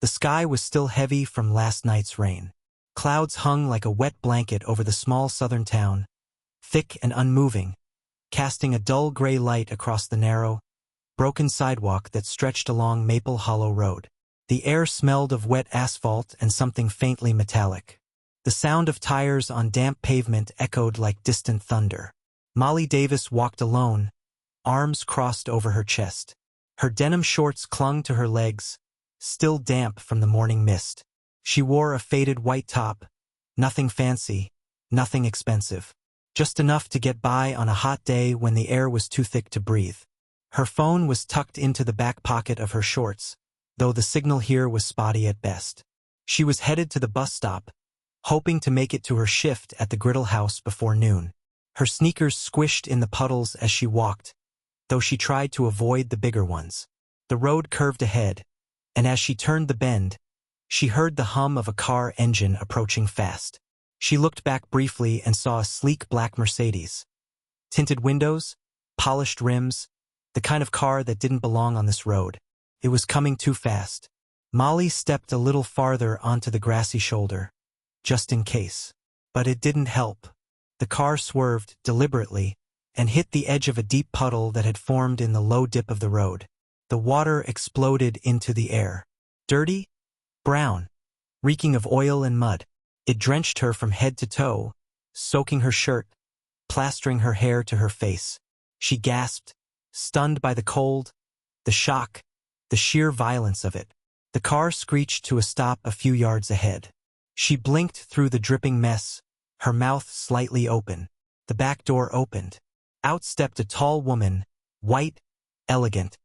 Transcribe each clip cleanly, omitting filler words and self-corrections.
The sky was still heavy from last night's rain. Clouds hung like a wet blanket over the small southern town, thick and unmoving, casting a dull gray light across the narrow, broken sidewalk that stretched along Maple Hollow Road. The air smelled of wet asphalt and something faintly metallic. The sound of tires on damp pavement echoed like distant thunder. Molly Davis walked alone, arms crossed over her chest. Her denim shorts clung to her legs, still damp from the morning mist. She wore a faded white top, nothing fancy, nothing expensive. Just enough to get by on a hot day when the air was too thick to breathe. Her phone was tucked into the back pocket of her shorts, though the signal here was spotty at best. She was headed to the bus stop, hoping to make it to her shift at the Griddle House before noon. Her sneakers squished in the puddles as she walked, though she tried to avoid the bigger ones. The road curved ahead, and as she turned the bend, she heard the hum of a car engine approaching fast. She looked back briefly and saw a sleek black Mercedes. Tinted windows, polished rims, the kind of car that didn't belong on this road. It was coming too fast. Molly stepped a little farther onto the grassy shoulder, just in case. But it didn't help. The car swerved deliberately and hit the edge of a deep puddle that had formed in the low dip of the road. The water exploded into the air. Dirty? Brown, reeking of oil and mud. It drenched her from head to toe, soaking her shirt, plastering her hair to her face. She gasped, stunned by the cold, the shock, the sheer violence of it. The car screeched to a stop a few yards ahead. She blinked through the dripping mess, her mouth slightly open. The back door opened. Out stepped a tall woman, white, elegant,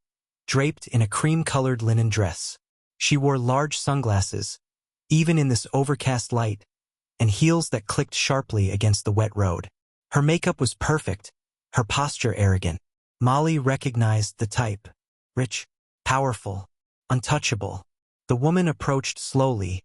draped in a cream-colored linen dress. She wore large sunglasses, even in this overcast light, and heels that clicked sharply against the wet road. Her makeup was perfect, her posture arrogant. Molly recognized the type. Rich, powerful, untouchable. The woman approached slowly,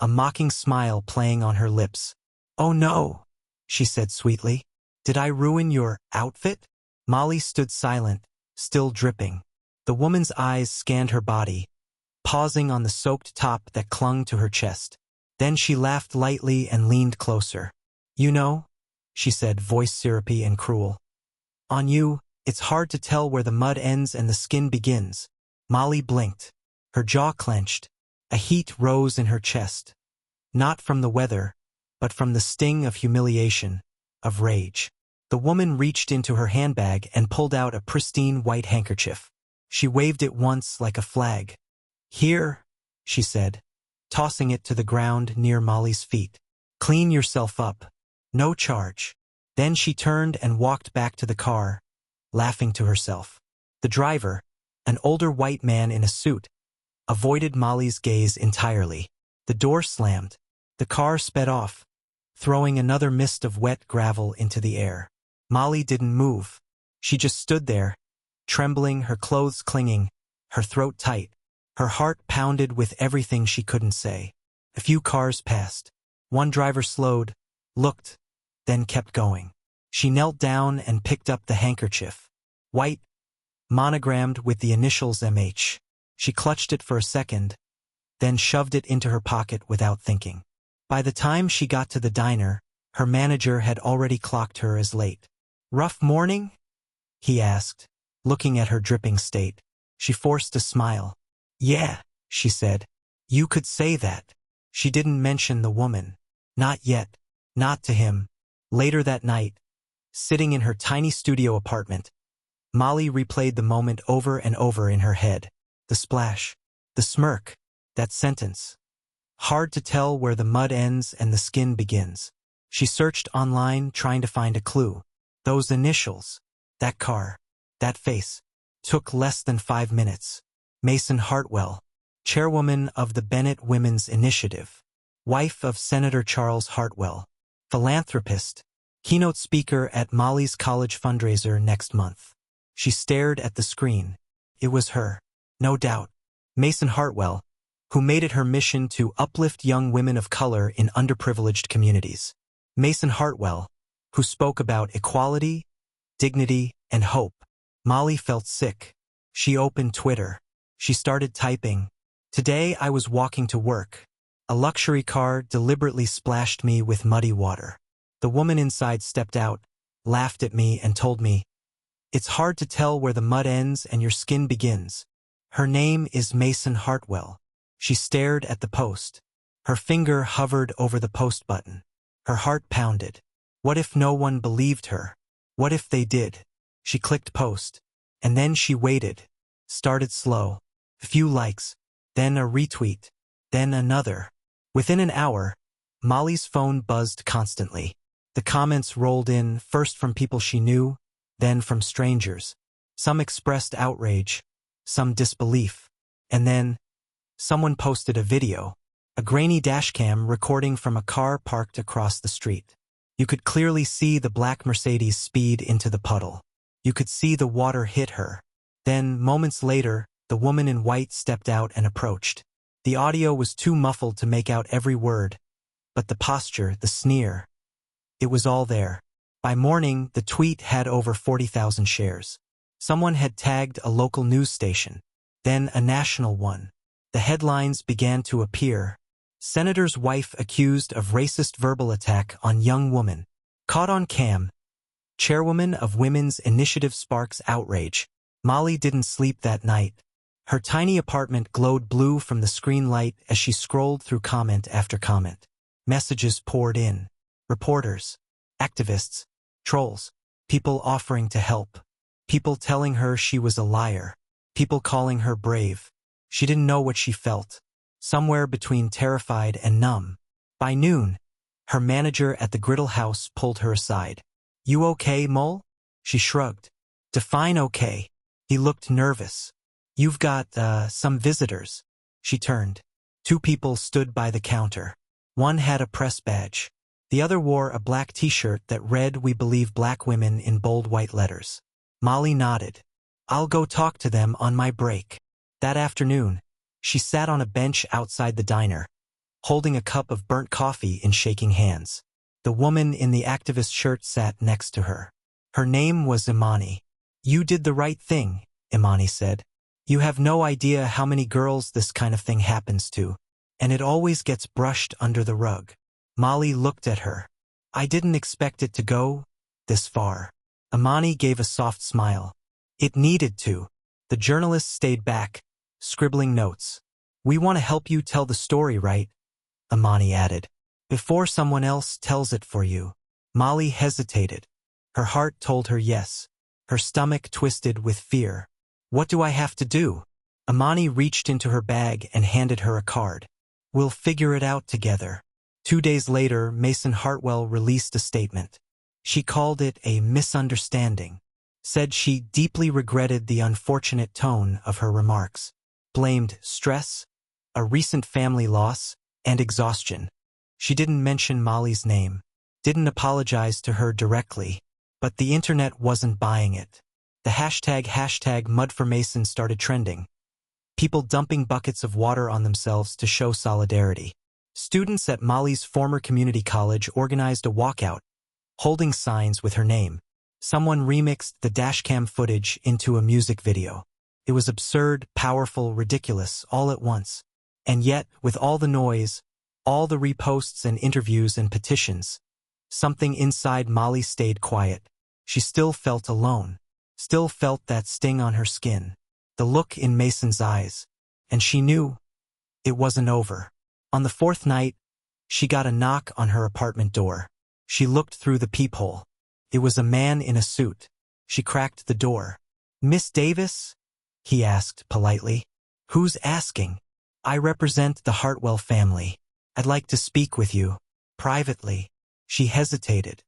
a mocking smile playing on her lips. "Oh no," she said sweetly. "Did I ruin your outfit?" Molly stood silent, still dripping. The woman's eyes scanned her body, pausing on the soaked top that clung to her chest. Then she laughed lightly and leaned closer. "You know," she said, voice syrupy and cruel. "On you, it's hard to tell where the mud ends and the skin begins." Molly blinked. Her jaw clenched. A heat rose in her chest. Not from the weather, but from the sting of humiliation, of rage. The woman reached into her handbag and pulled out a pristine white handkerchief. She waved it once like a flag. "Here," she said, tossing it to the ground near Molly's feet. "Clean yourself up. No charge." Then she turned and walked back to the car, laughing to herself. The driver, an older white man in a suit, avoided Molly's gaze entirely. The door slammed. The car sped off, throwing another mist of wet gravel into the air. Molly didn't move. She just stood there, trembling, her clothes clinging, her throat tight. Her heart pounded with everything she couldn't say. A few cars passed. One driver slowed, looked, then kept going. She knelt down and picked up the handkerchief. White, monogrammed with the initials MH. She clutched it for a second, then shoved it into her pocket without thinking. By the time she got to the diner, her manager had already clocked her as late. "Rough morning?" he asked, looking at her dripping state. She forced a smile. "Yeah," she said. "You could say that." She didn't mention the woman. Not yet. Not to him. Later that night, sitting in her tiny studio apartment, Molly replayed the moment over and over in her head. The splash. The smirk. That sentence. Hard to tell where the mud ends and the skin begins. She searched online trying to find a clue. Those initials. That car. That face. Took less than 5 minutes. Mason Hartwell, chairwoman of the Bennett Women's Initiative, wife of Senator Charles Hartwell, philanthropist, keynote speaker at Molly's college fundraiser next month. She stared at the screen. It was her, no doubt. Mason Hartwell, who made it her mission to uplift young women of color in underprivileged communities. Mason Hartwell, who spoke about equality, dignity, and hope. Molly felt sick. She opened Twitter. She started typing, Today I was walking to work. A luxury car deliberately splashed me with muddy water. The woman inside stepped out, laughed at me, and told me, "It's hard to tell where the mud ends and your skin begins." Her name is Mason Hartwell. She stared at the post. Her finger hovered over the post button. Her heart pounded. What if no one believed her? What if they did? She clicked post. And then she waited. Started slow. A few likes. Then a retweet. Then another. Within an hour, Molly's phone buzzed constantly. The comments rolled in, first from people she knew, then from strangers. Some expressed outrage, some disbelief. And then, someone posted a video. A grainy dashcam recording from a car parked across the street. You could clearly see the black Mercedes speed into the puddle. You could see the water hit her. Then, moments later, the woman in white stepped out and approached. The audio was too muffled to make out every word, but the posture, the sneer, it was all there. By morning, the tweet had over 40,000 shares. Someone had tagged a local news station, then a national one. The headlines began to appear. Senator's wife accused of racist verbal attack on young woman. Caught on cam. Chairwoman of Women's Initiative sparks outrage. Molly didn't sleep that night. Her tiny apartment glowed blue from the screen light as she scrolled through comment after comment. Messages poured in. Reporters, activists, trolls, people offering to help. People telling her she was a liar. People calling her brave. She didn't know what she felt. Somewhere between terrified and numb. By noon, her manager at the Griddle House pulled her aside. "You okay, Mole?" She shrugged. "Define okay." He looked nervous. "You've got, some visitors." She turned. Two people stood by the counter. One had a press badge. The other wore a black t-shirt that read, "We believe black women," in bold white letters. Molly nodded. "I'll go talk to them on my break." That afternoon, she sat on a bench outside the diner, holding a cup of burnt coffee in shaking hands. The woman in the activist shirt sat next to her. Her name was Imani. "You did the right thing," Imani said. "You have no idea how many girls this kind of thing happens to, and it always gets brushed under the rug." Molly looked at her. "I didn't expect it to go this far." Imani gave a soft smile. "It needed to." The journalist stayed back, scribbling notes. "We want to help you tell the story, right?" Imani added. "Before someone else tells it for you." Molly hesitated. Her heart told her yes. Her stomach twisted with fear. "What do I have to do?" Imani reached into her bag and handed her a card. "We'll figure it out together." 2 days later, Mason Hartwell released a statement. She called it a misunderstanding. Said she deeply regretted the unfortunate tone of her remarks. Blamed stress, a recent family loss, and exhaustion. She didn't mention Molly's name. Didn't apologize to her directly. But the internet wasn't buying it. The hashtag #MudForMason started trending. People dumping buckets of water on themselves to show solidarity. Students at Molly's former community college organized a walkout, holding signs with her name. Someone remixed the dashcam footage into a music video. It was absurd, powerful, ridiculous, all at once. And yet, with all the noise, all the reposts and interviews and petitions, something inside Molly stayed quiet. She still felt alone. Still felt that sting on her skin. The look in Mason's eyes. And she knew it wasn't over. On the fourth night, she got a knock on her apartment door. She looked through the peephole. It was a man in a suit. She cracked the door. "Miss Davis?" he asked politely. "Who's asking?" "I represent the Hartwell family. I'd like to speak with you. Privately." She hesitated.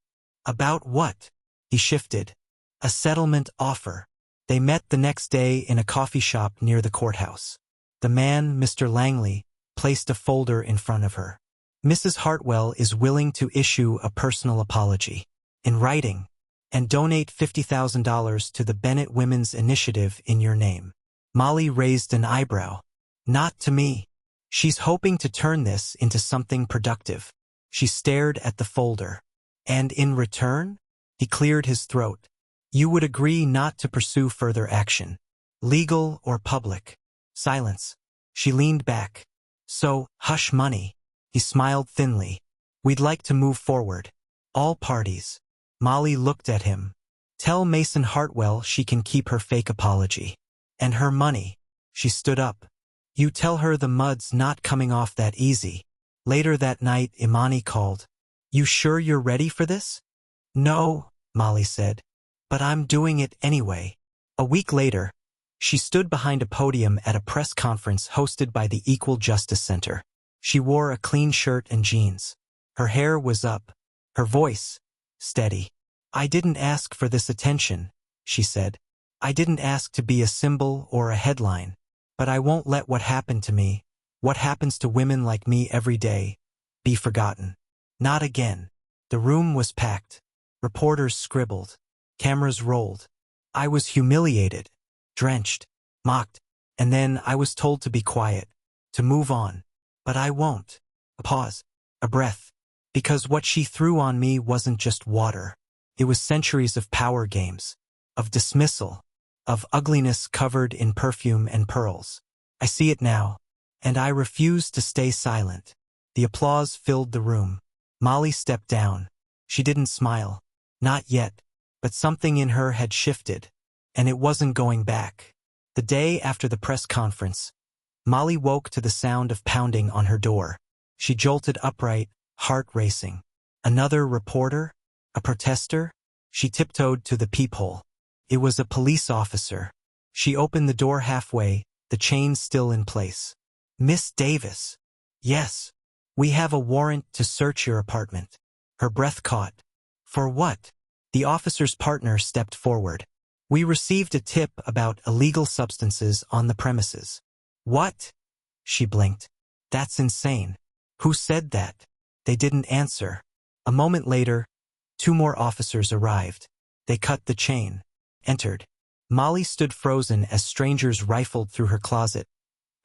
"About what?" He shifted. "A settlement offer." They met the next day in a coffee shop near the courthouse. The man, Mr. Langley, placed a folder in front of her. "Mrs. Hartwell is willing to issue a personal apology, in writing, and donate $50,000 to the Bennett Women's Initiative in your name." Molly raised an eyebrow. "Not to me. She's hoping to turn this into something productive." She stared at the folder. "And in return?" He cleared his throat. "You would agree not to pursue further action, legal or public." Silence. She leaned back. So, hush money. He smiled thinly. We'd like to move forward. All parties. Molly looked at him. Tell Mason Hartwell she can keep her fake apology. And her money. She stood up. You tell her the mud's not coming off that easy. Later that night, Imani called. You sure you're ready for this? No, Molly said. But I'm doing it anyway. A week later, she stood behind a podium at a press conference hosted by the Equal Justice Center. She wore a clean shirt and jeans. Her hair was up. Her voice, steady. I didn't ask for this attention, she said. I didn't ask to be a symbol or a headline. But I won't let what happened to me, what happens to women like me every day, be forgotten. Not again. The room was packed. Reporters scribbled. Cameras rolled. I was humiliated, drenched, mocked, and then I was told to be quiet, to move on. But I won't. A pause, a breath. Because what she threw on me wasn't just water. It was centuries of power games, of dismissal, of ugliness covered in perfume and pearls. I see it now, and I refuse to stay silent. The applause filled the room. Molly stepped down. She didn't smile. Not yet, but something in her had shifted, and it wasn't going back. The day after the press conference, Molly woke to the sound of pounding on her door. She jolted upright, heart racing. Another reporter? A protester? She tiptoed to the peephole. It was a police officer. She opened the door halfway, the chain still in place. Miss Davis. Yes. We have a warrant to search your apartment. Her breath caught. For what? The officer's partner stepped forward. We received a tip about illegal substances on the premises. What? She blinked. That's insane. Who said that? They didn't answer. A moment later, 2 more officers arrived. They cut the chain. Entered. Molly stood frozen as strangers rifled through her closet,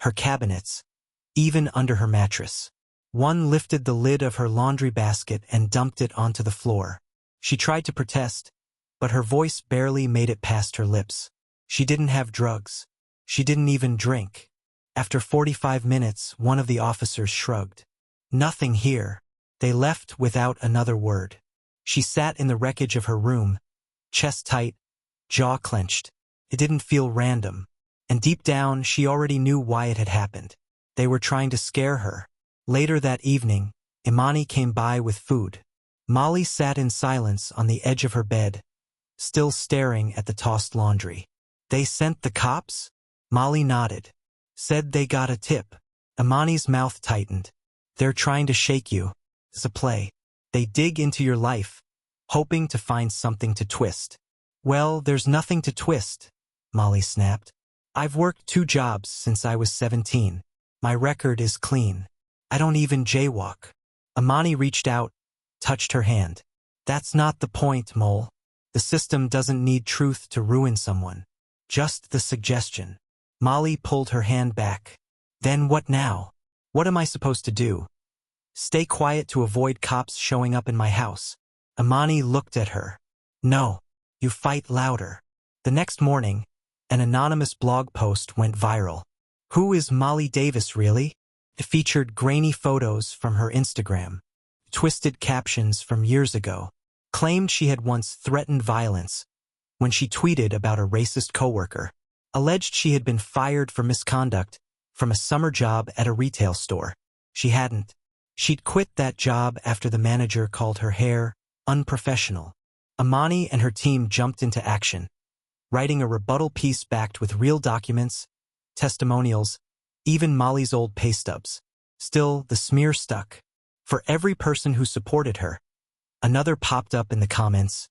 her cabinets, even under her mattress. One lifted the lid of her laundry basket and dumped it onto the floor. She tried to protest, but her voice barely made it past her lips. She didn't have drugs. She didn't even drink. After 45 minutes, one of the officers shrugged. Nothing here. They left without another word. She sat in the wreckage of her room, chest tight, jaw clenched. It didn't feel random. And deep down, she already knew why it had happened. They were trying to scare her. Later that evening, Imani came by with food. Molly sat in silence on the edge of her bed, still staring at the tossed laundry. They sent the cops? Molly nodded. Said they got a tip. Imani's mouth tightened. They're trying to shake you. It's a play. They dig into your life, hoping to find something to twist. Well, there's nothing to twist, Molly snapped. I've worked 2 jobs since I was 17. My record is clean. I don't even jaywalk. Imani reached out, touched her hand. That's not the point, Mole. The system doesn't need truth to ruin someone. Just the suggestion. Molly pulled her hand back. Then what now? What am I supposed to do? Stay quiet to avoid cops showing up in my house. Imani looked at her. No. You fight louder. The next morning, an anonymous blog post went viral. Who is Molly Davis really? It featured grainy photos from her Instagram, twisted captions from years ago, claimed she had once threatened violence when she tweeted about a racist coworker, alleged she had been fired for misconduct from a summer job at a retail store. She hadn't. She'd quit that job after the manager called her hair unprofessional. Imani and her team jumped into action, writing a rebuttal piece backed with real documents, testimonials, even Molly's old pay stubs. Still, the smear stuck. For every person who supported her, another popped up in the comments.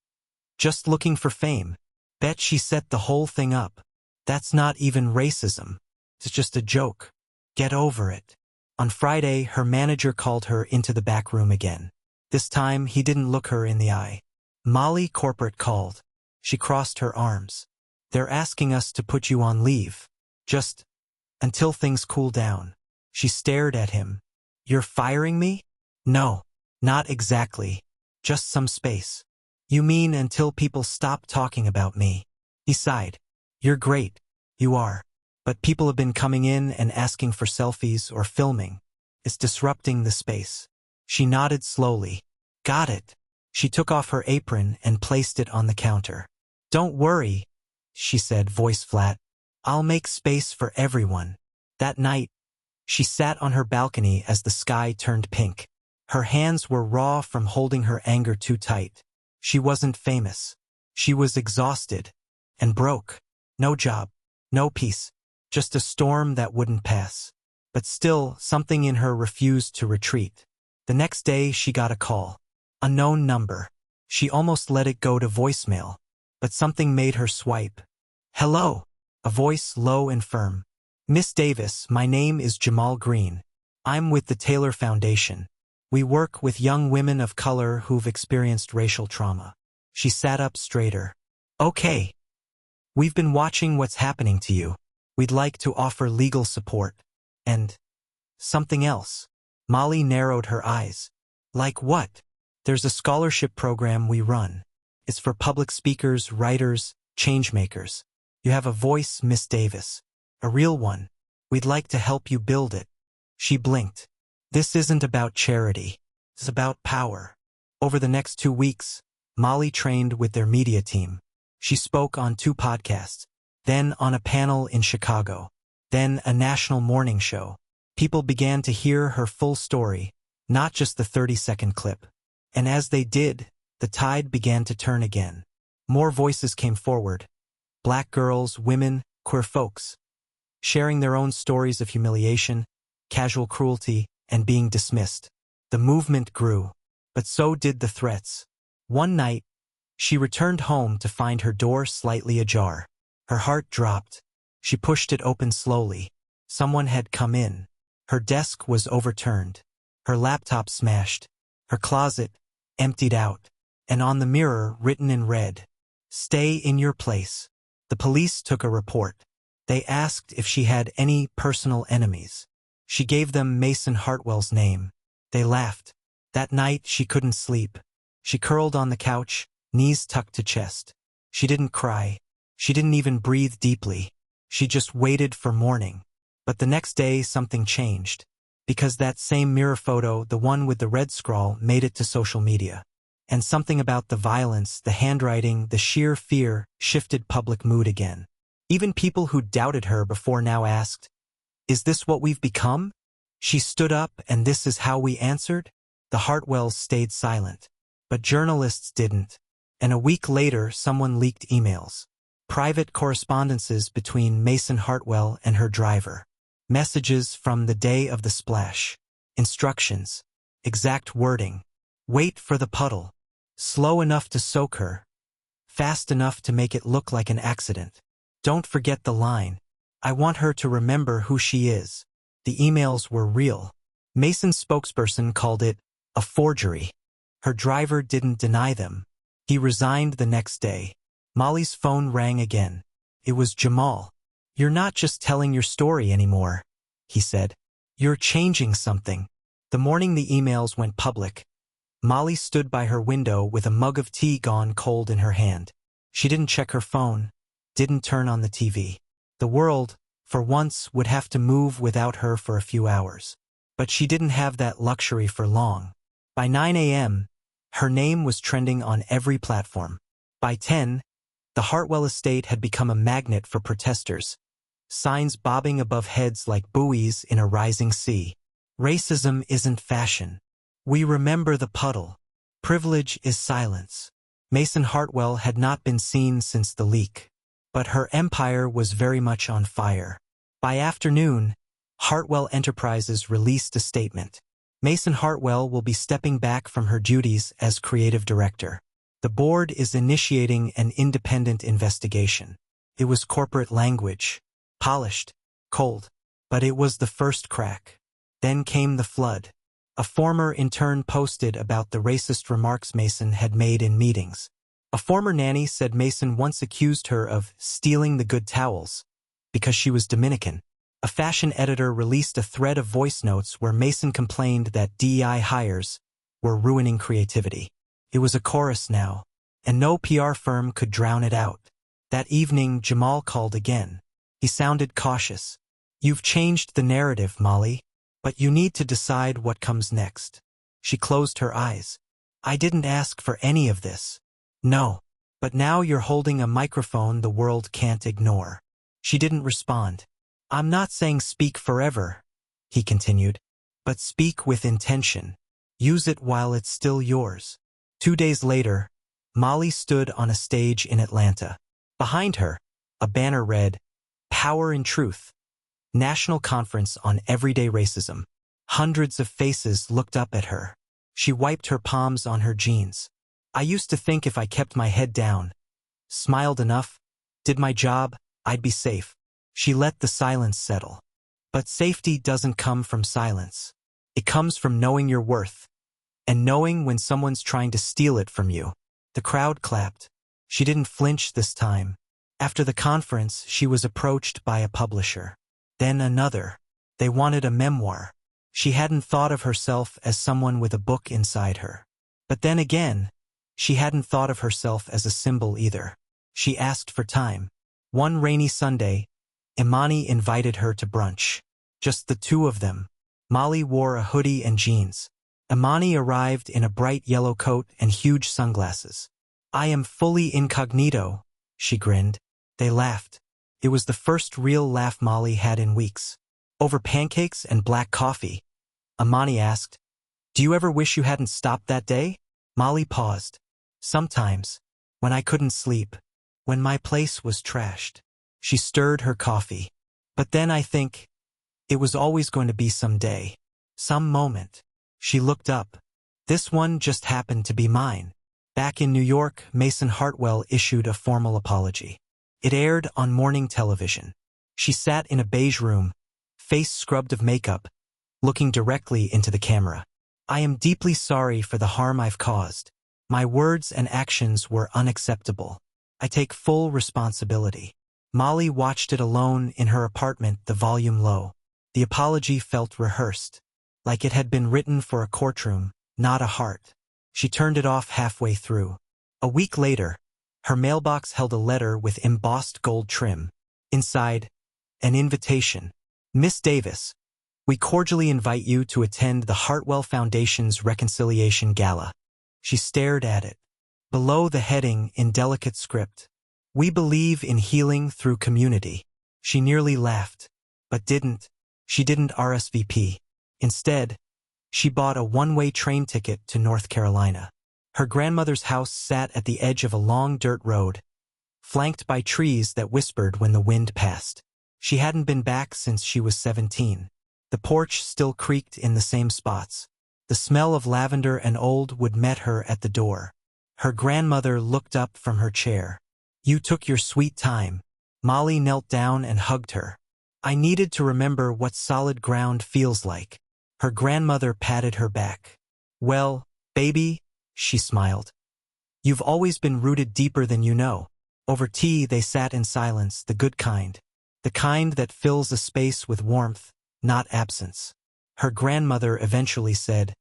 Just looking for fame. Bet she set the whole thing up. That's not even racism. It's just a joke. Get over it. On Friday, her manager called her into the back room again. This time, he didn't look her in the eye. Molly Corporate called. She crossed her arms. They're asking us to put you on leave. Just until things cool down. She stared at him. You're firing me? No, not exactly. Just some space. You mean until people stop talking about me? He sighed. You're great. You are. but people have been coming in and asking for selfies or filming. It's disrupting the space. She nodded slowly. Got it. She took off her apron and placed it on the counter. Don't worry, she said, voice flat. I'll make space for everyone. That night, she sat on her balcony as the sky turned pink. Her hands were raw from holding her anger too tight. She wasn't famous. She was exhausted and broke. No job, no peace, just a storm that wouldn't pass. But still, something in her refused to retreat. The next day, she got a call. Unknown number. She almost let it go to voicemail, but something made her swipe. Hello. A voice low and firm. Miss Davis, my name is Jamal Green. I'm with the Taylor Foundation. We work with young women of color who've experienced racial trauma. She sat up straighter. Okay. We've been watching what's happening to you. We'd like to offer legal support. And something else. Molly narrowed her eyes. Like what? There's a scholarship program we run. It's for public speakers, writers, changemakers. You have a voice, Miss Davis. A real one. We'd like to help you build it. She blinked. This isn't about charity. It's about power. Over the next 2 weeks, Molly trained with their media team. She spoke on 2 podcasts, then on a panel in Chicago, then a national morning show. People began to hear her full story, not just the 30-second clip. And as they did, the tide began to turn again. More voices came forward. Black girls, women, queer folks, sharing their own stories of humiliation, casual cruelty, and being dismissed. The movement grew, but so did the threats. One night, she returned home to find her door slightly ajar. Her heart dropped. She pushed it open slowly. Someone had come in. Her desk was overturned. Her laptop smashed. Her closet emptied out. And on the mirror, written in red, "Stay in your place." The police took a report. They asked if she had any personal enemies. She gave them Mason Hartwell's name. They laughed. That night, she couldn't sleep. She curled on the couch, knees tucked to chest. She didn't cry. She didn't even breathe deeply. She just waited for morning. But the next day, something changed. Because that same mirror photo, the one with the red scrawl, made it to social media. And something about the violence, the handwriting, the sheer fear, shifted public mood again. Even people who doubted her before now asked, "Is this what we've become?" She stood up, and this is how we answered? The Hartwells stayed silent. But journalists didn't. And a week later, someone leaked emails. Private correspondences between Mason Hartwell and her driver. Messages from the day of the splash. Instructions. Exact wording. Wait for the puddle. Slow enough to soak her. Fast enough to make it look like an accident. Don't forget the line. I want her to remember who she is. The emails were real. Mason's spokesperson called it a forgery. Her driver didn't deny them. He resigned the next day. Molly's phone rang again. It was Jamal. "You're not just telling your story anymore," he said. "You're changing something." The morning the emails went public, Molly stood by her window with a mug of tea gone cold in her hand. She didn't check her phone, didn't turn on the TV. The world, for once, would have to move without her for a few hours. But she didn't have that luxury for long. By 9 a.m., her name was trending on every platform. By 10, the Hartwell estate had become a magnet for protesters, signs bobbing above heads like buoys in a rising sea. Racism isn't fashion. We remember the puddle. Privilege is silence. Mason Hartwell had not been seen since the leak. But her empire was very much on fire. By afternoon, Hartwell Enterprises released a statement. Mason Hartwell will be stepping back from her duties as creative director. The board is initiating an independent investigation. It was corporate language. Polished. Cold. But it was the first crack. Then came the flood. A former intern posted about the racist remarks Mason had made in meetings. A former nanny said Mason once accused her of stealing the good towels because she was Dominican. A fashion editor released a thread of voice notes where Mason complained that DEI hires were ruining creativity. It was a chorus now, and no PR firm could drown it out. That evening, Jamal called again. He sounded cautious. You've changed the narrative, Molly. But you need to decide what comes next. She closed her eyes. I didn't ask for any of this. No. But now you're holding a microphone the world can't ignore. She didn't respond. I'm not saying speak forever, he continued. But speak with intention. Use it while it's still yours. 2 days later, Molly stood on a stage in Atlanta. Behind her, a banner read, Power in Truth. National Conference on Everyday Racism. Hundreds of faces looked up at her. She wiped her palms on her jeans. I used to think if I kept my head down, smiled enough, did my job, I'd be safe. She let the silence settle. But safety doesn't come from silence. It comes from knowing your worth. And knowing when someone's trying to steal it from you. The crowd clapped. She didn't flinch this time. After the conference, she was approached by a publisher. Then another. They wanted a memoir. She hadn't thought of herself as someone with a book inside her. But then again, she hadn't thought of herself as a symbol either. She asked for time. One rainy Sunday, Imani invited her to brunch. Just the two of them. Molly wore a hoodie and jeans. Imani arrived in a bright yellow coat and huge sunglasses. I am fully incognito, she grinned. They laughed. It was the first real laugh Molly had in weeks. Over pancakes and black coffee, Imani asked, Do you ever wish you hadn't stopped that day? Molly paused. Sometimes, when I couldn't sleep, when my place was trashed. She stirred her coffee. But then I think, it was always going to be some day. Some moment. She looked up. This one just happened to be mine. Back in New York, Mason Hartwell issued a formal apology. It aired on morning television. She sat in a beige room, face scrubbed of makeup, looking directly into the camera. I am deeply sorry for the harm I've caused. My words and actions were unacceptable. I take full responsibility. Molly watched it alone in her apartment, the volume low. The apology felt rehearsed, like it had been written for a courtroom, not a heart. She turned it off halfway through. A week later, her mailbox held a letter with embossed gold trim. Inside, an invitation. Miss Davis, we cordially invite you to attend the Hartwell Foundation's Reconciliation Gala. She stared at it. Below the heading, in delicate script, We believe in healing through community. She nearly laughed, but didn't. She didn't RSVP. Instead, she bought a one-way train ticket to North Carolina. Her grandmother's house sat at the edge of a long dirt road, flanked by trees that whispered when the wind passed. She hadn't been back since she was 17. The porch still creaked in the same spots. The smell of lavender and old wood met her at the door. Her grandmother looked up from her chair. You took your sweet time. Molly knelt down and hugged her. I needed to remember what solid ground feels like. Her grandmother patted her back. Well, baby, she smiled. You've always been rooted deeper than you know. Over tea they sat in silence, the good kind. The kind that fills a space with warmth, not absence. Her grandmother eventually said,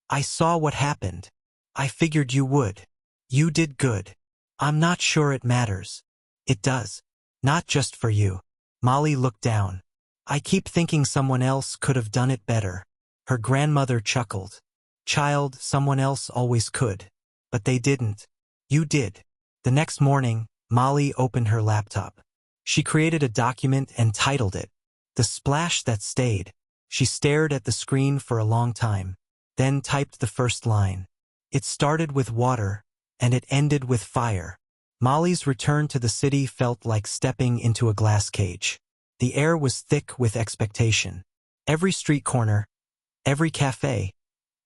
I saw what happened. I figured you would. You did good. I'm not sure it matters. It does. Not just for you. Molly looked down. I keep thinking someone else could have done it better. Her grandmother chuckled. Child, someone else always could. But they didn't. You did. The next morning, Molly opened her laptop. She created a document and titled it, The Splash That Stayed. She stared at the screen for a long time, then typed the first line. It started with water, and it ended with fire. Molly's return to the city felt like stepping into a glass cage. The air was thick with expectation. Every street corner, every cafe,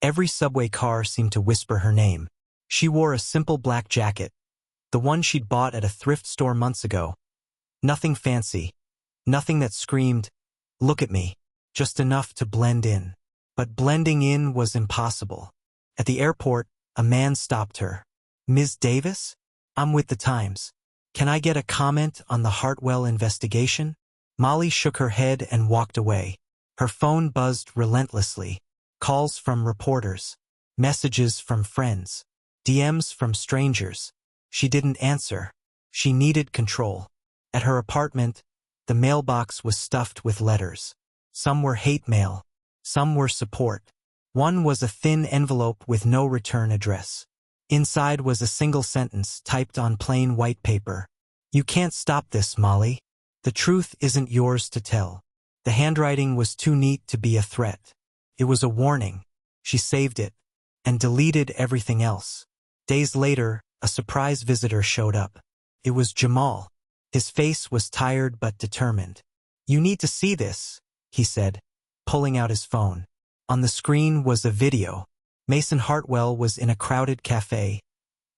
every subway car seemed to whisper her name. She wore a simple black jacket, the one she'd bought at a thrift store months ago. Nothing fancy, nothing that screamed, look at me, just enough to blend in. But blending in was impossible. At the airport, a man stopped her. Ms. Davis? I'm with the Times. Can I get a comment on the Hartwell investigation? Molly shook her head and walked away. Her phone buzzed relentlessly. Calls from reporters. Messages from friends. DMs from strangers. She didn't answer. She needed control. At her apartment, The mailbox was stuffed with letters. Some were hate mail. Some were support. One was a thin envelope with no return address. Inside was a single sentence typed on plain white paper. "You can't stop this, Molly. The truth isn't yours to tell." The handwriting was too neat to be a threat. It was a warning. She saved it and deleted everything else. Days later, a surprise visitor showed up. It was Jamal. His face was tired but determined. "You need to see this," he said, pulling out his phone. On the screen was a video. Mason Hartwell was in a crowded cafe,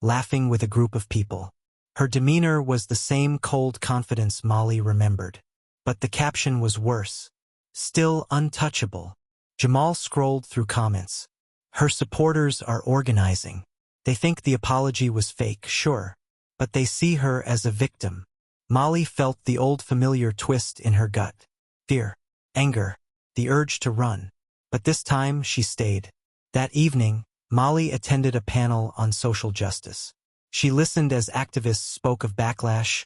laughing with a group of people. Her demeanor was the same cold confidence Molly remembered. But the caption was worse. "Still untouchable." Jamal scrolled through comments. "Her supporters are organizing. They think the apology was fake, sure, but they see her as a victim." Molly felt the old familiar twist in her gut. Fear, anger, the urge to run. But this time she stayed. That evening, Molly attended a panel on social justice. She listened as activists spoke of backlash,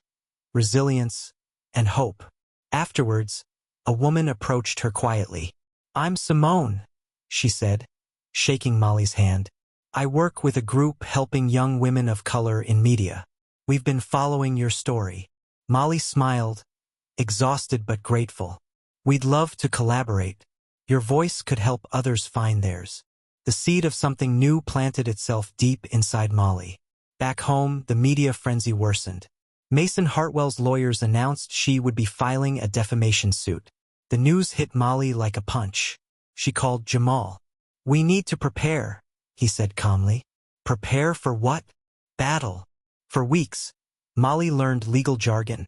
resilience, and hope. Afterwards, a woman approached her quietly. "I'm Simone," she said, shaking Molly's hand. "I work with a group helping young women of color in media. We've been following your story." Molly smiled, exhausted but grateful. "We'd love to collaborate. Your voice could help others find theirs." The seed of something new planted itself deep inside Molly. Back home, the media frenzy worsened. Mason Hartwell's lawyers announced she would be filing a defamation suit. The news hit Molly like a punch. She called Jamal. "We need to prepare," he said calmly. "Prepare for what?" "Battle." For weeks, Molly learned legal jargon,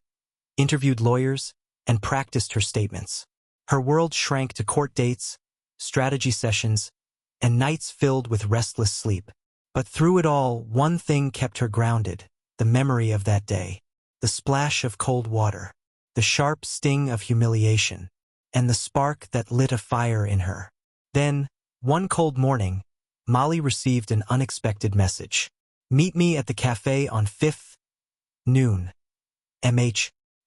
interviewed lawyers, and practiced her statements. Her world shrank to court dates, strategy sessions, and nights filled with restless sleep. But through it all, one thing kept her grounded: the memory of that day. The splash of cold water, the sharp sting of humiliation, and the spark that lit a fire in her. Then, one cold morning, Molly received an unexpected message. "Meet me at the cafe on 5th, noon."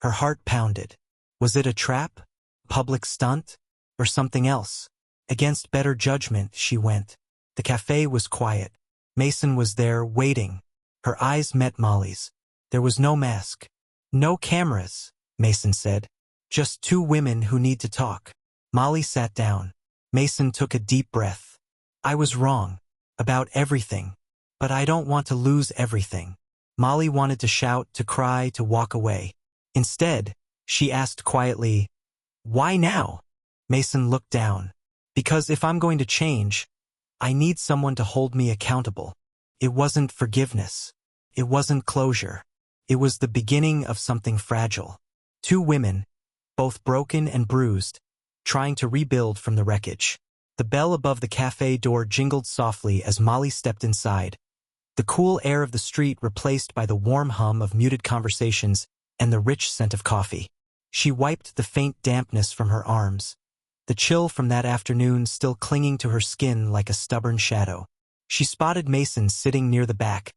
Her heart pounded. Was it a trap, public stunt, or something else? Against better judgment, she went. The cafe was quiet. Mason was there, waiting. Her eyes met Molly's. There was no mask. "No cameras," Mason said. "Just two women who need to talk." Molly sat down. Mason took a deep breath. "I was wrong. About everything. But I don't want to lose everything." Molly wanted to shout, to cry, to walk away. Instead, she asked quietly, "Why now?" Mason looked down. "Because if I'm going to change, I need someone to hold me accountable." It wasn't forgiveness. It wasn't closure. It was the beginning of something fragile. Two women, both broken and bruised, trying to rebuild from the wreckage. The bell above the cafe door jingled softly as Molly stepped inside. The cool air of the street replaced by the warm hum of muted conversations and the rich scent of coffee. She wiped the faint dampness from her arms, the chill from that afternoon still clinging to her skin like a stubborn shadow. She spotted Mason sitting near the back,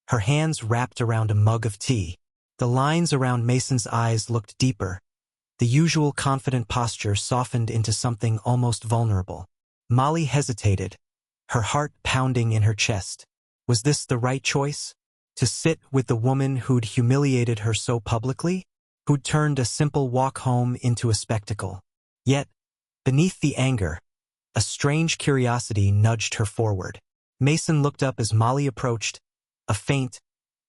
her hands wrapped around a mug of tea. The lines around Mason's eyes looked deeper. The usual confident posture softened into something almost vulnerable. Molly hesitated, her heart pounding in her chest. Was this the right choice? To sit with the woman who'd humiliated her so publicly? Who'd turned a simple walk home into a spectacle? Yet, beneath the anger, a strange curiosity nudged her forward. Mason looked up as Molly approached, a faint,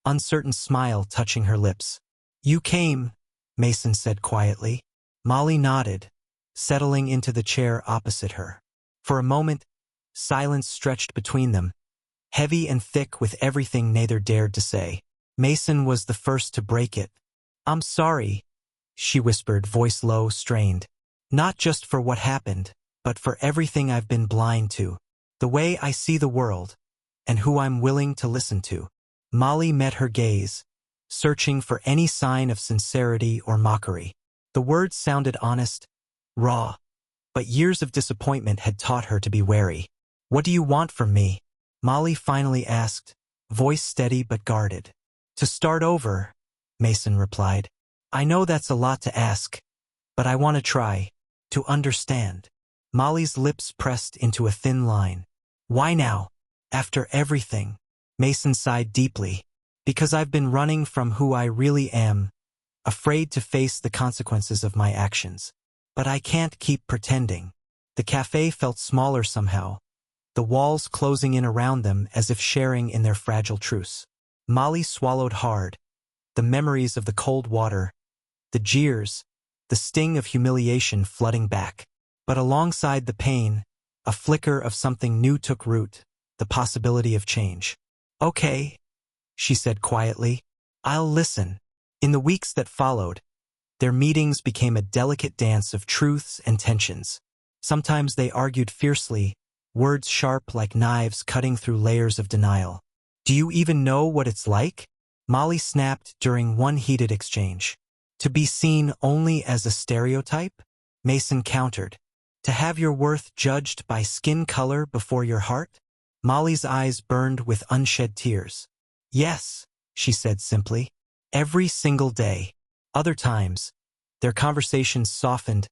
uncertain smile touching her lips. "You came," Mason said quietly. Molly nodded, settling into the chair opposite her. For a moment, silence stretched between them, heavy and thick with everything neither dared to say. Mason was the first to break it. "I'm sorry," she whispered, voice low, strained. "Not just for what happened, but for everything I've been blind to. The way I see the world, and who I'm willing to listen to." Molly met her gaze, searching for any sign of sincerity or mockery. The words sounded honest, raw, but years of disappointment had taught her to be wary. "What do you want from me?" Molly finally asked, voice steady but guarded. "To start over," Mason replied. "I know that's a lot to ask, But I want to try to understand. Molly's lips pressed into a thin line. Why now? After everything? Mason sighed deeply. Because I've been running from who I really am, afraid to face the consequences of my actions. But I can't keep pretending. The cafe felt smaller somehow, the walls closing in around them as if sharing in their fragile truce. Molly swallowed hard, the memories of the cold water, the jeers, the sting of humiliation flooding back. But alongside the pain, a flicker of something new took root, the possibility of change. Okay, she said quietly. I'll listen. In the weeks that followed, their meetings became a delicate dance of truths and tensions. Sometimes they argued fiercely, words sharp like knives cutting through layers of denial. Do you even know what it's like? Molly snapped during one heated exchange. To be seen only as a stereotype? Mason countered. To have your worth judged by skin color before your heart? Molly's eyes burned with unshed tears. Yes, she said simply. Every single day. Other times, their conversations softened,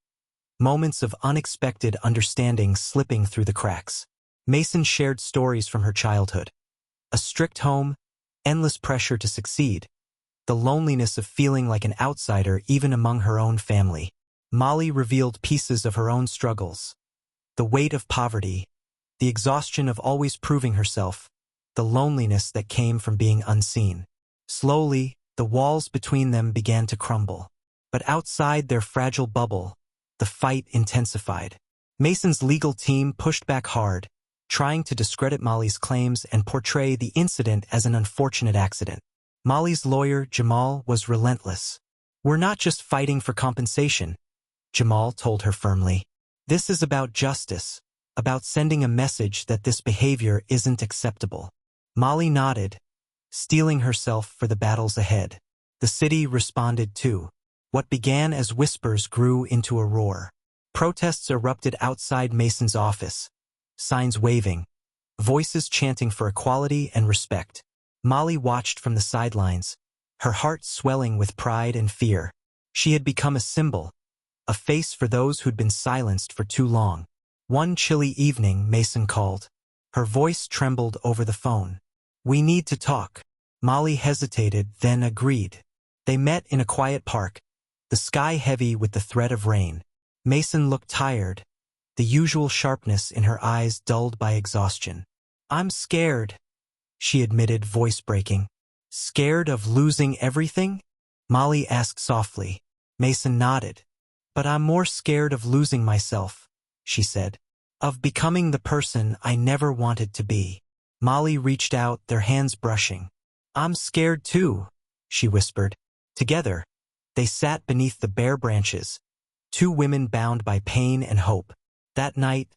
moments of unexpected understanding slipping through the cracks. Mason shared stories from her childhood. A strict home, endless pressure to succeed, the loneliness of feeling like an outsider even among her own family. Molly revealed pieces of her own struggles. The weight of poverty, the exhaustion of always proving herself, the loneliness that came from being unseen. Slowly, the walls between them began to crumble. But outside their fragile bubble, the fight intensified. Mason's legal team pushed back hard, trying to discredit Molly's claims and portray the incident as an unfortunate accident. Molly's lawyer, Jamal, was relentless. We're not just fighting for compensation, Jamal told her firmly. This is about justice, about sending a message that this behavior isn't acceptable. Molly nodded, steeling herself for the battles ahead. The city responded too. What began as whispers grew into a roar. Protests erupted outside Mason's office, signs waving, voices chanting for equality and respect. Molly watched from the sidelines, her heart swelling with pride and fear. She had become a symbol, a face for those who'd been silenced for too long. One chilly evening, Mason called. Her voice trembled over the phone. We need to talk. Molly hesitated, then agreed. They met in a quiet park, the sky heavy with the threat of rain. Mason looked tired, the usual sharpness in her eyes dulled by exhaustion. I'm scared, she admitted, voice breaking. Scared of losing everything? Molly asked softly. Mason nodded. But I'm more scared of losing myself, she said. Of becoming the person I never wanted to be. Molly reached out, their hands brushing. I'm scared too, she whispered. Together, they sat beneath the bare branches, two women bound by pain and hope. That night,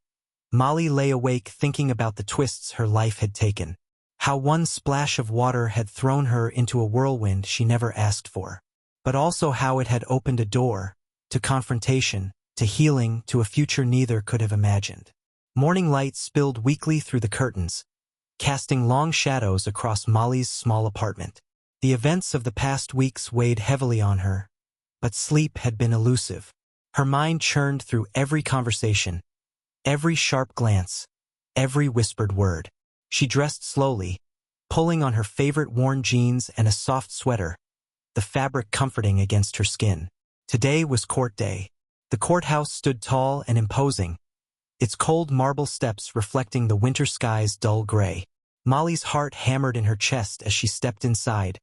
Molly lay awake thinking about the twists her life had taken. How one splash of water had thrown her into a whirlwind she never asked for. But also how it had opened a door, to confrontation, to healing, to a future neither could have imagined. Morning light spilled weakly through the curtains, casting long shadows across Molly's small apartment. The events of the past weeks weighed heavily on her, but sleep had been elusive. Her mind churned through every conversation, every sharp glance, every whispered word. She dressed slowly, pulling on her favorite worn jeans and a soft sweater, the fabric comforting against her skin. Today was court day. The courthouse stood tall and imposing, its cold marble steps reflecting the winter sky's dull gray. Molly's heart hammered in her chest as she stepped inside,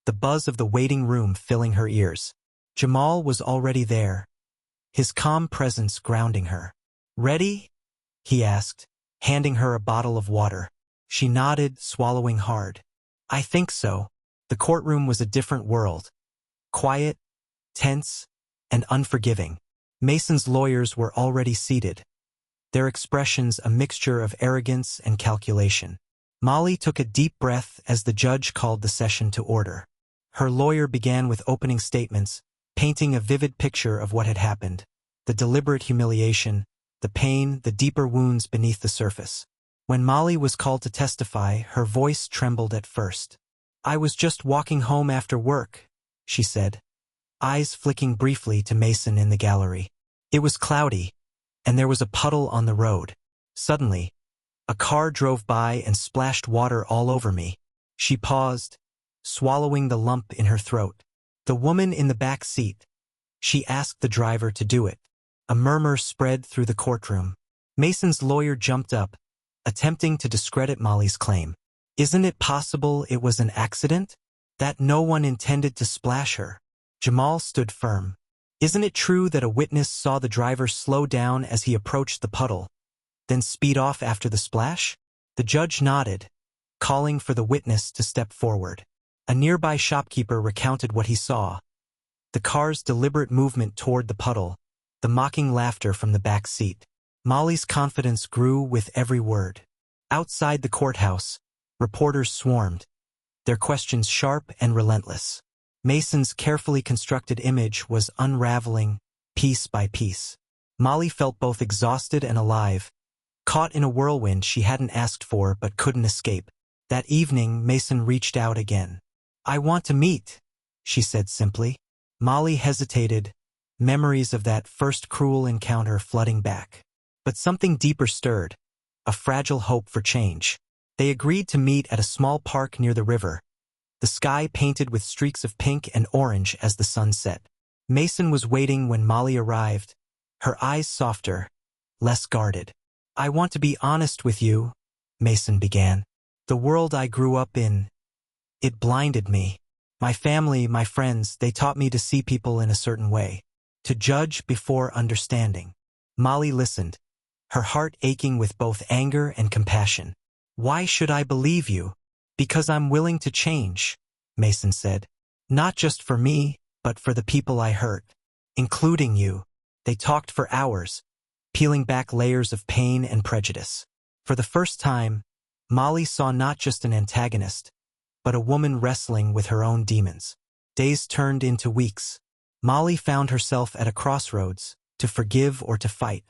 the buzz of the waiting room filling her ears. Jamal was already there, his calm presence grounding her. Ready? He asked, handing her a bottle of water. She nodded, swallowing hard. I think so. The courtroom was a different world. Quiet, tense, and unforgiving. Mason's lawyers were already seated, their expressions a mixture of arrogance and calculation. Molly took a deep breath as the judge called the session to order. Her lawyer began with opening statements, painting a vivid picture of what had happened, the deliberate humiliation, the pain, the deeper wounds beneath the surface. When Molly was called to testify, her voice trembled at first. I was just walking home after work, she said. eyes flicking briefly to Mason in the gallery. It was cloudy, and there was a puddle on the road. Suddenly, a car drove by and splashed water all over me. She paused, swallowing the lump in her throat. The woman in the back seat. She asked the driver to do it. A murmur spread through the courtroom. Mason's lawyer jumped up, attempting to discredit Molly's claim. Isn't it possible it was an accident? That no one intended to splash her? Jamal stood firm. Isn't it true that a witness saw the driver slow down as he approached the puddle, then speed off after the splash? The judge nodded, calling for the witness to step forward. A nearby shopkeeper recounted what he saw. The car's deliberate movement toward the puddle, the mocking laughter from the back seat. Molly's confidence grew with every word. Outside the courthouse, reporters swarmed, their questions sharp and relentless. Mason's carefully constructed image was unraveling, piece by piece. Molly felt both exhausted and alive, caught in a whirlwind she hadn't asked for but couldn't escape. That evening, Mason reached out again. "I want to meet," she said simply. Molly hesitated, memories of that first cruel encounter flooding back. But something deeper stirred, a fragile hope for change. They agreed to meet at a small park near the river, the sky painted with streaks of pink and orange as the sun set. Mason was waiting when Molly arrived, her eyes softer, less guarded. "I want to be honest with you," Mason began. "The world I grew up in, it blinded me. My family, my friends, they taught me to see people in a certain way, to judge before understanding." Molly listened, her heart aching with both anger and compassion. "Why should I believe you?" "Because I'm willing to change," Mason said. "Not just for me, but for the people I hurt, including you." They talked for hours, peeling back layers of pain and prejudice. For the first time, Molly saw not just an antagonist, but a woman wrestling with her own demons. Days turned into weeks. Molly found herself at a crossroads, to forgive or to fight,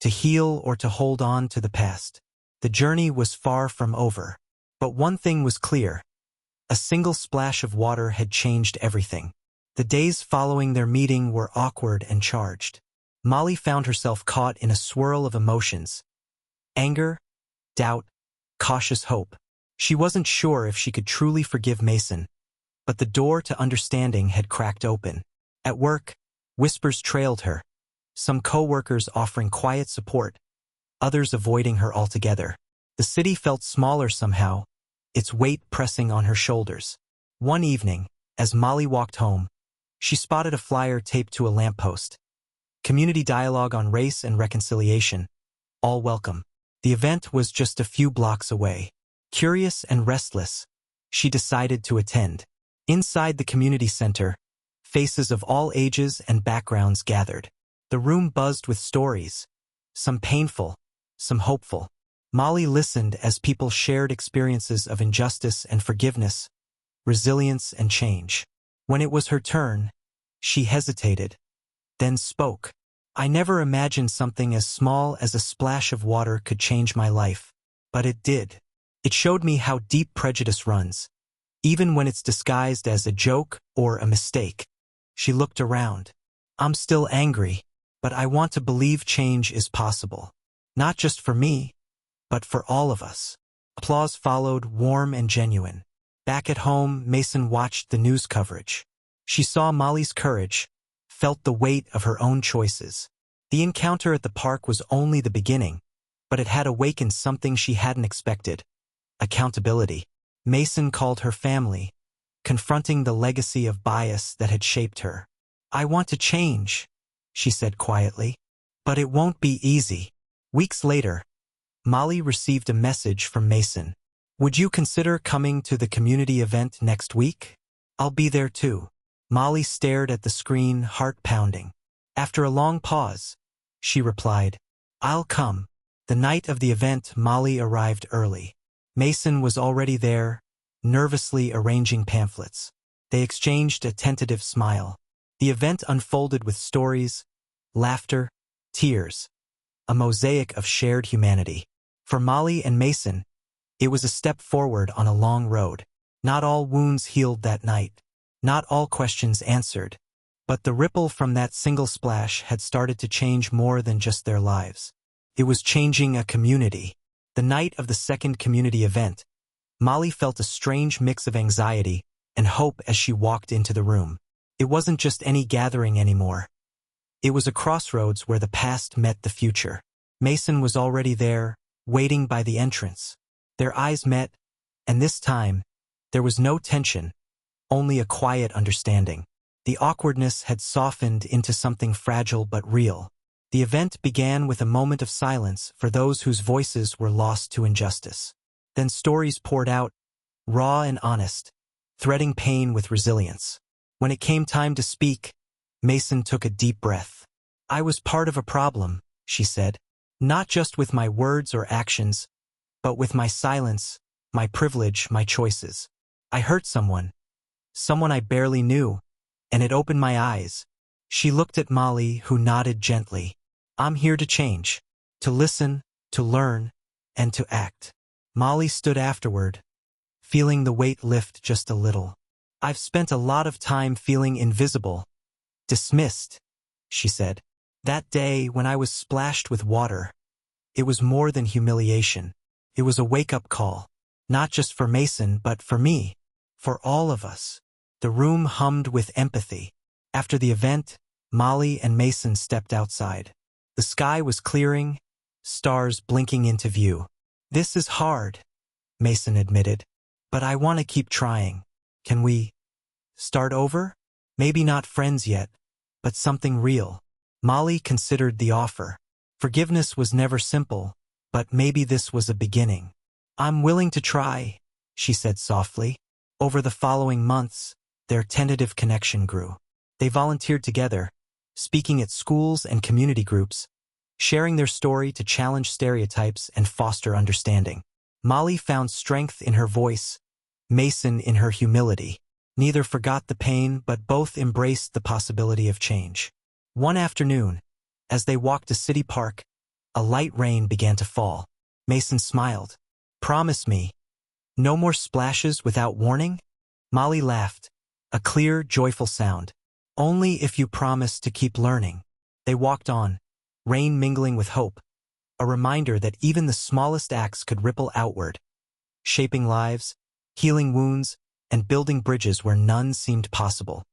to heal or to hold on to the past. The journey was far from over. But one thing was clear. A single splash of water had changed everything. The days following their meeting were awkward and charged. Molly found herself caught in a swirl of emotions. Anger, doubt, cautious hope. She wasn't sure if she could truly forgive Mason, but the door to understanding had cracked open. At work, whispers trailed her, some co-workers offering quiet support, others avoiding her altogether. The city felt smaller somehow, its weight pressing on her shoulders. One evening, as Molly walked home, she spotted a flyer taped to a lamppost. Community dialogue on race and reconciliation. All welcome. The event was just a few blocks away. Curious and restless, she decided to attend. Inside the community center, faces of all ages and backgrounds gathered. The room buzzed with stories, some painful, some hopeful. Molly listened as people shared experiences of injustice and forgiveness, resilience and change. When it was her turn, she hesitated, then spoke. "I never imagined something as small as a splash of water could change my life, but it did. It showed me how deep prejudice runs, even when it's disguised as a joke or a mistake." She looked around. "I'm still angry, but I want to believe change is possible. Not just for me, but for all of us." Applause followed, warm and genuine. Back at home, Mason watched the news coverage. She saw Molly's courage, felt the weight of her own choices. The encounter at the park was only the beginning, but it had awakened something she hadn't expected: accountability. Mason called her family, confronting the legacy of bias that had shaped her. "I want to change," she said quietly, "but it won't be easy." Weeks later, Molly received a message from Mason. "Would you consider coming to the community event next week? I'll be there too." Molly stared at the screen, heart pounding. After a long pause, she replied, "I'll come." The night of the event, Molly arrived early. Mason was already there, nervously arranging pamphlets. They exchanged a tentative smile. The event unfolded with stories, laughter, tears, a mosaic of shared humanity. For Molly and Mason, it was a step forward on a long road. Not all wounds healed that night. Not all questions answered. But the ripple from that single splash had started to change more than just their lives. It was changing a community. The night of the second community event, Molly felt a strange mix of anxiety and hope as she walked into the room. It wasn't just any gathering anymore. It was a crossroads where the past met the future. Mason was already there, waiting by the entrance. Their eyes met, and this time, there was no tension, only a quiet understanding. The awkwardness had softened into something fragile but real. The event began with a moment of silence for those whose voices were lost to injustice. Then stories poured out, raw and honest, threading pain with resilience. When it came time to speak, Mason took a deep breath. "I was part of a problem," she said. "Not just with my words or actions, but with my silence, my privilege, my choices. I hurt someone I barely knew, and it opened my eyes." She looked at Molly, who nodded gently. "I'm here to change, to listen, to learn, and to act." Molly stood afterward, feeling the weight lift just a little. "I've spent a lot of time feeling invisible, dismissed," she said. "That day when I was splashed with water, it was more than humiliation. It was a wake-up call, not just for Mason, but for me, for all of us." The room hummed with empathy. After the event, Molly and Mason stepped outside. The sky was clearing, stars blinking into view. "This is hard," Mason admitted, "but I want to keep trying. Can we start over? Maybe not friends yet, but something real." Molly considered the offer. Forgiveness was never simple, but maybe this was a beginning. "I'm willing to try," she said softly. Over the following months, their tentative connection grew. They volunteered together, speaking at schools and community groups, sharing their story to challenge stereotypes and foster understanding. Molly found strength in her voice, Mason in her humility. Neither forgot the pain, but both embraced the possibility of change. One afternoon, as they walked to City Park, a light rain began to fall. Mason smiled. "Promise me, no more splashes without warning?" Molly laughed, a clear, joyful sound. "Only if you promise to keep learning." They walked on, rain mingling with hope, a reminder that even the smallest acts could ripple outward, shaping lives, healing wounds, and building bridges where none seemed possible.